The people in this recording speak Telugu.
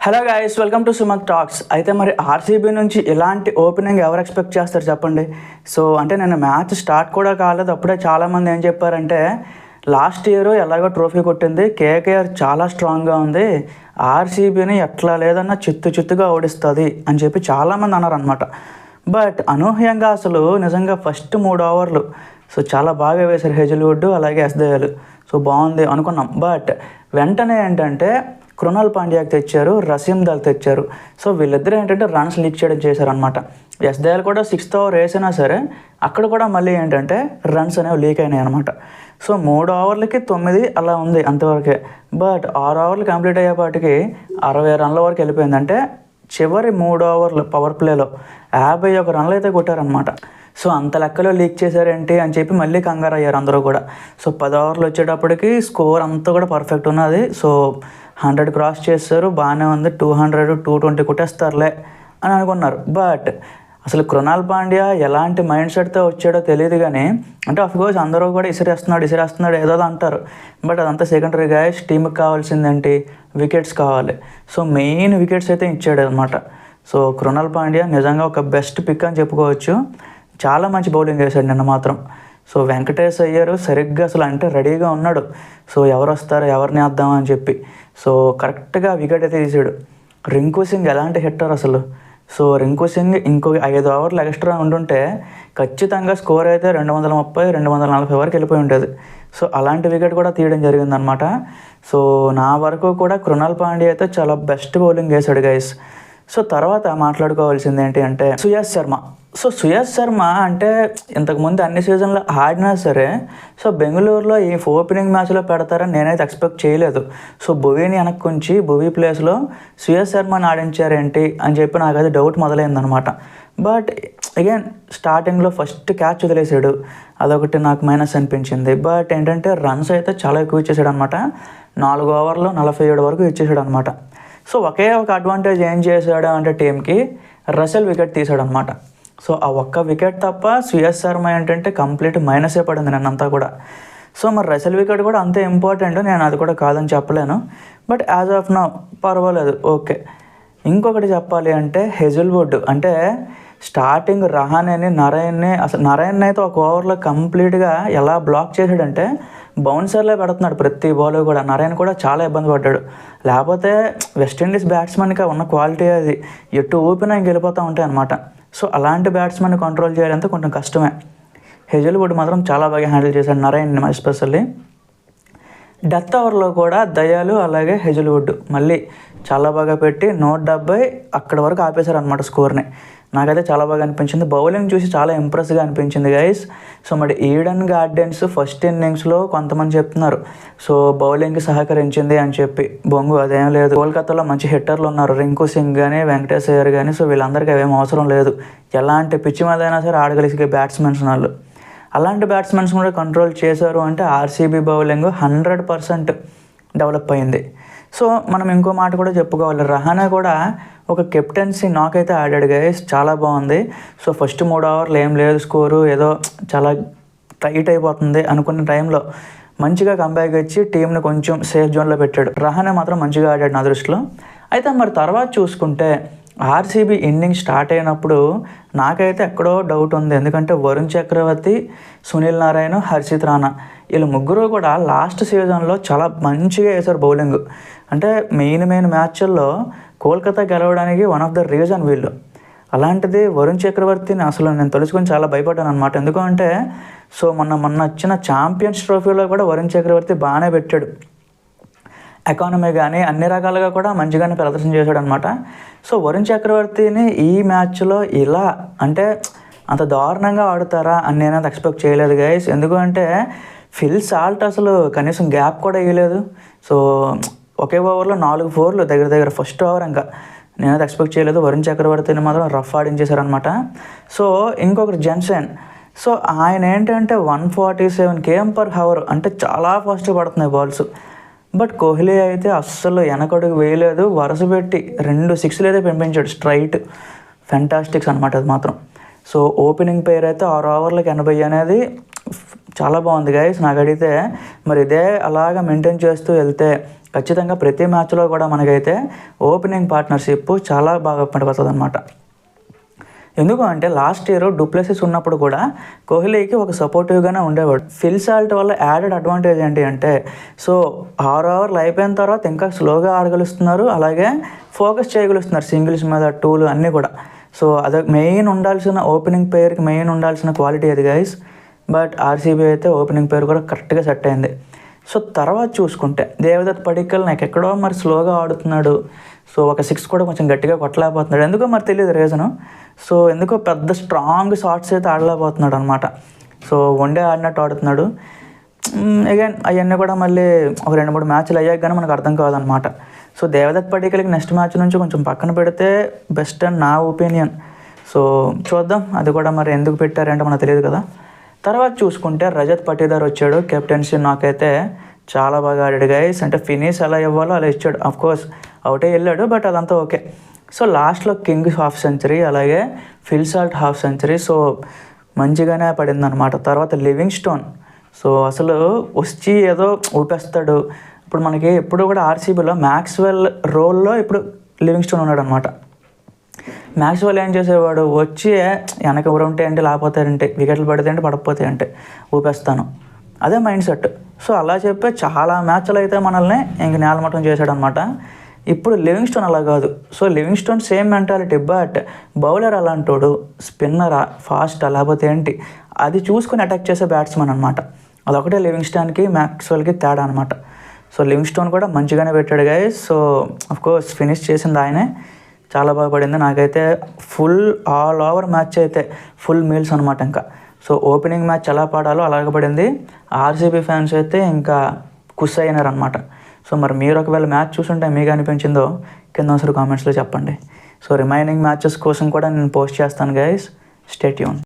Hello guys, welcome to Sumak talks. అయితే మరి ఆర్సీబీ నుంచి ఇలాంటి ఓపెనింగ్ ఎవరు ఎక్స్పెక్ట్ చేస్తారు చెప్పండి. సో అంటే నేను మ్యాచ్ స్టార్ట్ కూడా కాలేదు, అప్పుడే చాలామంది ఏం చెప్పారంటే లాస్ట్ ఇయర్ ఎలాగో ట్రోఫీ కొట్టింది, కేకేఆర్ చాలా స్ట్రాంగ్గా ఉంది, ఆర్సీబీని ఎట్లా లేదన్నా చిత్తుగా ఓడిస్తుంది అని చెప్పి చాలామంది అన్నారనమాట. బట్ అనూహ్యంగా అసలు నిజంగా ఫస్ట్ 3 ఓవర్లు సో చాలా బాగా వేశారు హెజిల్వుడ్ అలాగే ఎస్దయాలు. సో బాగుంది అనుకున్నాం. బట్ వెంటనే ఏంటంటే కృణాల్ పాండ్యాకి తెచ్చారు, రసీమ్ దాల్ తెచ్చారు. సో వీళ్ళిద్దరూ ఏంటంటే రన్స్ లీక్ చేయడం చేశారనమాట. ఎస్దయాల్ కూడా 6th ఓవర్ వేసినా సరే అక్కడ కూడా మళ్ళీ ఏంటంటే రన్స్ అనేవి లీక్ అయినాయి అనమాట. సో 3 ఓవర్లకి 9 అలా ఉంది అంతవరకే. బట్ 6 ఓవర్లు కంప్లీట్ అయ్యేపాటికి 60 రన్ల వరకు వెళ్ళిపోయింది. అంటే చివరి 3 ఓవర్లు పవర్ ప్లేలో 51 రన్లు అయితే కొట్టారనమాట. సో అంత లెక్కలో లీక్ చేశారేంటి అని చెప్పి మళ్ళీ కంగారు అయ్యారు అందరూ కూడా. సో 10 ఓవర్లు వచ్చేటప్పటికి స్కోర్ అంతా కూడా పర్ఫెక్ట్ ఉన్నది. సో 100 క్రాస్ చేస్తారు, బాగానే ఉంది, 200 220 కొట్టేస్తారులే అని అనుకున్నారు. బట్ అసలు కృణాల్ పాండ్యా ఎలాంటి మైండ్ సెట్తో వచ్చాడో తెలియదు. కానీ అంటే ఆఫ్కోర్స్ అందరూ కూడా ఇసిరేస్తున్నాడు ఏదో అంటారు. బట్ అదంతా సెకండరీ గాయస్. టీంకి కావాల్సిందేంటి, వికెట్స్ కావాలి. సో మెయిన్ వికెట్స్ అయితే ఇచ్చాడు అనమాట. సో కృణాల్ పాండ్యా నిజంగా ఒక బెస్ట్ పిక్ అని చెప్పుకోవచ్చు. చాలా మంచి బౌలింగ్ వేశాడు నిన్న మాత్రం. సో వెంకటేష్ అయ్యారు సరిగ్గా అసలు అంటే రెడీగా ఉన్నాడు. సో ఎవరు వస్తారు ఎవరిని వేద్దామని చెప్పి సో కరెక్ట్గా వికెట్ అయితే తీసాడు. రింకు సింగ్ ఎలాంటి హిట్టర్ అసలు. సో రింకు సింగ్ ఇంకో 5 ఓవర్లు ఎక్స్ట్రా ఉంటుంటే ఖచ్చితంగా స్కోర్ అయితే 230 240 వరకు వెళ్ళిపోయి ఉంటుంది. సో అలాంటి వికెట్ కూడా తీయడం జరిగిందనమాట. సో నా వరకు కూడా కృణాల్ పాండ్యా అయితే చాలా బెస్ట్ బౌలింగ్ వేశాడు గైస్. సో తర్వాత మాట్లాడుకోవాల్సింది ఏంటి అంటే సుయాష్ శర్మ. సో సుయాష్ శర్మ అంటే ఇంతకుముందు అన్ని సీజన్లో ఆడినా సరే సో బెంగళూరులో ఈ ఓపెనింగ్ మ్యాచ్లో పెడతారని నేనైతే ఎక్స్పెక్ట్ చేయలేదు. సో భువీని వెనక్కుంచి భువీ ప్లేస్లో సుయాష్ శర్మని ఆడించారేంటి అని చెప్పి నాకు అది డౌట్ మొదలైందనమాట. బట్ అగైన్ స్టార్టింగ్లో ఫస్ట్ క్యాచ్ వదిలేసాడు, అదొకటి నాకు మైనస్ అనిపించింది. బట్ ఏంటంటే రన్స్ అయితే చాలా ఎక్కువ ఇచ్చేసాడు అనమాట. 4 ఓవర్లో 47 వరకు ఇచ్చేసాడు అనమాట. సో ఒకే ఒక అడ్వాంటేజ్ ఏం చేశాడు అంటే టీంకి రసెల్ వికెట్ తీసాడు అనమాట. సో ఆ ఒక్క వికెట్ తప్ప సుయాష్ శర్మ ఏంటంటే కంప్లీట్ మైనసే పడింది నన్నంతా కూడా. సో మరి రసెల్ వికెట్ కూడా అంతే ఇంపార్టెంట్, నేను అది కూడా కాదని చెప్పలేను. బట్ యాజ్ ఆఫ్ నౌ పర్వాలేదు, ఓకే. ఇంకొకటి చెప్పాలి అంటే హెజిల్వుడ్ అంటే స్టార్టింగ్ రహానేని నరైన్ని అయితే ఒక ఓవర్లో కంప్లీట్గా ఎలా బ్లాక్ చేసాడంటే బౌన్సర్లే పెడుతున్నాడు ప్రతి బాల్ కూడా. నరైన్ కూడా చాలా ఇబ్బంది పడ్డాడు. లేకపోతే వెస్టిండీస్ బ్యాట్స్మెన్కి ఉన్న క్వాలిటీ అది, ఎటు ఊపినా ఇంక వెళ్ళిపోతూ ఉంటాయి అనమాట. సో అలాంటి బ్యాట్స్మెన్ కంట్రోల్ చేయాలంటే కొంచెం కష్టమే. హెజిల్వుడ్ మాత్రం చాలా బాగా హ్యాండిల్ చేశాడు నరైన్ ఎస్పెషల్లీ. డెత్ ఓవర్లో కూడా దయాలు అలాగే హెజిల్వుడ్ మళ్ళీ చాలా బాగా పెట్టి 170 అక్కడ వరకు ఆపేశారు అనమాట స్కోర్ని. నాకైతే చాలా బాగా అనిపించింది. బౌలింగ్ చూసి చాలా ఇంప్రెస్గా అనిపించింది గైస్. సో మరి ఈడెన్ గార్డెన్స్ ఫస్ట్ ఇన్నింగ్స్లో కొంతమంది చెప్తున్నారు సో బౌలింగ్కి సహకరించింది అని చెప్పి. బొంగు అదేం లేదు. కోల్కతాలో మంచి హిట్టర్లు ఉన్నారు, రింకు సింగ్ కానీ వెంకటేష్ అయ్యర్ కానీ. సో వీళ్ళందరికీ అవేం అవసరం లేదు. ఎలాంటి పిచ్చి మీద అయినా సరే ఆడగలిగే బ్యాట్స్మెన్స్ వాళ్ళు. అలాంటి బ్యాట్స్మెన్స్ కూడా కంట్రోల్ చేశారు అంటే ఆర్సీబీ బౌలింగ్ 100% డెవలప్ అయింది. సో మనం ఇంకో మాట కూడా చెప్పుకోవాలి, రహానే కూడా ఒక కెప్టెన్సీ నాకైతే ఆడాడు గైస్, చాలా బాగుంది. సో ఫస్ట్ 3 ఓవర్లు ఏం లేదు స్కోరు, ఏదో చాలా టైట్ అయిపోతుంది అనుకున్న టైంలో మంచిగా కంబ్యాక్ ఇచ్చి టీంని కొంచెం సేఫ్ జోన్లో పెట్టాడు. రహానే మాత్రం మంచిగా ఆడాడు నా దృష్టిలో. అయితే మరి తర్వాత చూసుకుంటే ఆర్సీబీ ఇన్నింగ్స్ స్టార్ట్ అయినప్పుడు నాకైతే ఎక్కడో డౌట్ ఉంది. ఎందుకంటే వరుణ్ చక్రవర్తి, సునీల్ నారాయణ, హర్షిత్ రాణా వీళ్ళు ముగ్గురు కూడా లాస్ట్ సీజన్లో చాలా మంచిగా వేశారు బౌలింగ్. అంటే మెయిన్ మ్యాచ్ల్లో కోల్కతా గెలవడానికి వన్ ఆఫ్ ద రీజన్ వీళ్ళు. అలాంటిది వరుణ్ చక్రవర్తిని అసలు నేను తలుచుకొని చాలా భయపడ్డాను అనమాట. ఎందుకంటే సో మొన్న వచ్చిన ఛాంపియన్స్ ట్రోఫీలో కూడా వరుణ్ చక్రవర్తి బాగానే పెట్టాడు. ఎకానమీ కానీ అన్ని రకాలుగా కూడా మంచిగానే ప్రదర్శన చేశాడు అనమాట. సో వరుణ్ చక్రవర్తిని ఈ మ్యాచ్లో ఇలా అంటే అంత దారుణంగా ఆడుతారా అని నేనైతే ఎక్స్పెక్ట్ చేయలేదు గైస్. ఎందుకంటే ఫిల్ సాల్ట్ అసలు కనీసం గ్యాప్ కూడా ఇవ్వలేదు. సో ఒకే ఓవర్లో 4 4 దగ్గర ఫస్ట్ ఓవర్ ఇంకా నేనైతే ఎక్స్పెక్ట్ చేయలేదు. వరుణ్ చక్రవర్తిని మాత్రం రఫ్ ఆడించేశారనమాట. సో ఇంకొకటి జెన్సన్. సో ఆయన ఏంటంటే 147 km/h అంటే చాలా ఫాస్ట్ పడుతున్నాయి బాల్స్. బట్ కోహ్లీ అయితే అస్సలు వెనకడుగు వేయలేదు, వరుస పెట్టి 2 6లు అయితే పంపించాడు స్ట్రైట్. ఫెంటాస్టిక్స్ అనమాట అది మాత్రం. సో ఓపెనింగ్ పేర్ అయితే 6 ఓవర్లకు 80 అనేది చాలా బాగుంది గైస్ నాకు అడిగితే. మరి ఇదే అలాగా మెయింటైన్ చేస్తూ వెళ్తే ఖచ్చితంగా ప్రతి మ్యాచ్లో కూడా మనకైతే ఓపెనింగ్ పార్ట్నర్షిప్ చాలా బాగా పడిపోతుంది అనమాట. ఎందుకు అంటే లాస్ట్ ఇయర్ డూప్లెసిస్ ఉన్నప్పుడు కూడా కోహ్లీకి ఒక సపోర్టివ్గానే ఉండేవాడు. ఫిల్ సాల్ట్ వల్ల యాడెడ్ అడ్వాంటేజ్ ఏంటి అంటే, సో 6 ఓవర్లు అయిపోయిన తర్వాత ఇంకా స్లోగా ఆడగలుస్తున్నారు, అలాగే ఫోకస్ చేయగలుస్తున్నారు సింగిల్స్ మీద, టూలు అన్నీ కూడా. సో అది మెయిన్ ఉండాల్సిన ఓపెనింగ్ పేర్కి మెయిన్ ఉండాల్సిన క్వాలిటీ అది గైస్. బట్ ఆర్సీబీ అయితే ఓపెనింగ్ పేరు కూడా కరెక్ట్గా సెట్ అయింది. సో తర్వాత చూసుకుంటే దేవదత్ పడిక్కల్ నాకు ఎక్కడో మరి స్లోగా ఆడుతున్నాడు. సో ఒక 6 కూడా కొంచెం గట్టిగా కొట్టలేకపోతున్నాడు, ఎందుకో మరి తెలియదు రీజను. సో ఎందుకో పెద్ద స్ట్రాంగ్ షాట్స్ అయితే ఆడలేకపోతున్నాడు అనమాట. సో వన్డే ఆడినట్టు ఆడుతున్నాడు. అగైన్ అవన్నీ కూడా మళ్ళీ ఒక 2-3 మ్యాచ్లు అయ్యాక కానీ మనకు అర్థం కాదనమాట. సో దేవదత్ పడిక్కల్కి నెక్స్ట్ మ్యాచ్ నుంచి కొంచెం పక్కన పెడితే బెస్ట్ అని నా ఒపీనియన్. సో చూద్దాం, అది కూడా మరి ఎందుకు పెట్టారంటే మనకు తెలియదు కదా. తర్వాత చూసుకుంటే రజత్ పటీదార్ వచ్చాడు. కెప్టెన్సీ నాకైతే చాలా బాగా ఆడాడు గైస్. అంటే ఫినిష్ ఎలా ఇవ్వాలో అలా ఇచ్చాడు. అఫ్కోర్స్ అవుటే వెళ్ళాడు, బట్ అదంతా ఓకే. సో లాస్ట్లో కింగ్ హాఫ్ సెంచరీ, అలాగే Phil Salt half century. So మంచిగానే పడింది అనమాట. తర్వాత లివింగ్స్టోన్, సో అసలు వచ్చి ఏదో ఊపేస్తాడు. ఇప్పుడు మనకి ఎప్పుడు కూడా ఆర్సీబీలో మ్యాక్స్వెల్ రోల్లో ఇప్పుడు లివింగ్స్టోన్ ఉన్నాడు అనమాట. మ్యాక్స్వెల్ ఏం చేసేవాడు, వచ్చి వెనక ఎవరు ఉంటే అంటే లేకపోతారంటే, వికెట్లు పడితే అంటే పడకపోతే అంటే ఊపేస్తాను, అదే మైండ్ సెట్. సో అలా చెప్పే చాలా మ్యాచ్లు అయితే మనల్ని ఇంక నేలమట్టం చేశాడు అనమాట. ఇప్పుడు లివింగ్స్టోన్ అలా కాదు. So Livingstone same mentality, but bowler అలాంటోడు, స్పిన్నరా, ఫాస్ట్ లేకపోతే ఏంటి అది చూసుకొని అటాక్ చేసే బ్యాట్స్మెన్ అనమాట. అదొకటే లివింగ్స్టోన్కి మ్యాక్స్వెల్కి తేడా అనమాట. సో లివింగ్స్టోన్ కూడా మంచిగానే పెట్టాడు గైస్. సో అఫ్కోర్స్ ఫినిష్ చేసింది ఆయనే, చాలా బాగా పడింది. నాకైతే ఫుల్ ఆల్ ఓవర్ మ్యాచ్ అయితే ఫుల్ మీల్స్ అనమాట. ఇంకా సో ఓపెనింగ్ మ్యాచ్ ఎలా పాడాలో అలాగే పడింది. ఆర్సీబీ ఫ్యాన్స్ అయితే ఇంకా కుస్ అయినారు అనమాట. సో మరి మీరు ఒకవేళ మ్యాచ్ చూసుంటే మీకు అనిపించిందో కింద ఒకసారి కామెంట్స్లో చెప్పండి. సో రిమైనింగ్ మ్యాచెస్ కోసం కూడా నేను పోస్ట్ చేస్తాను గైస్. Stay tune.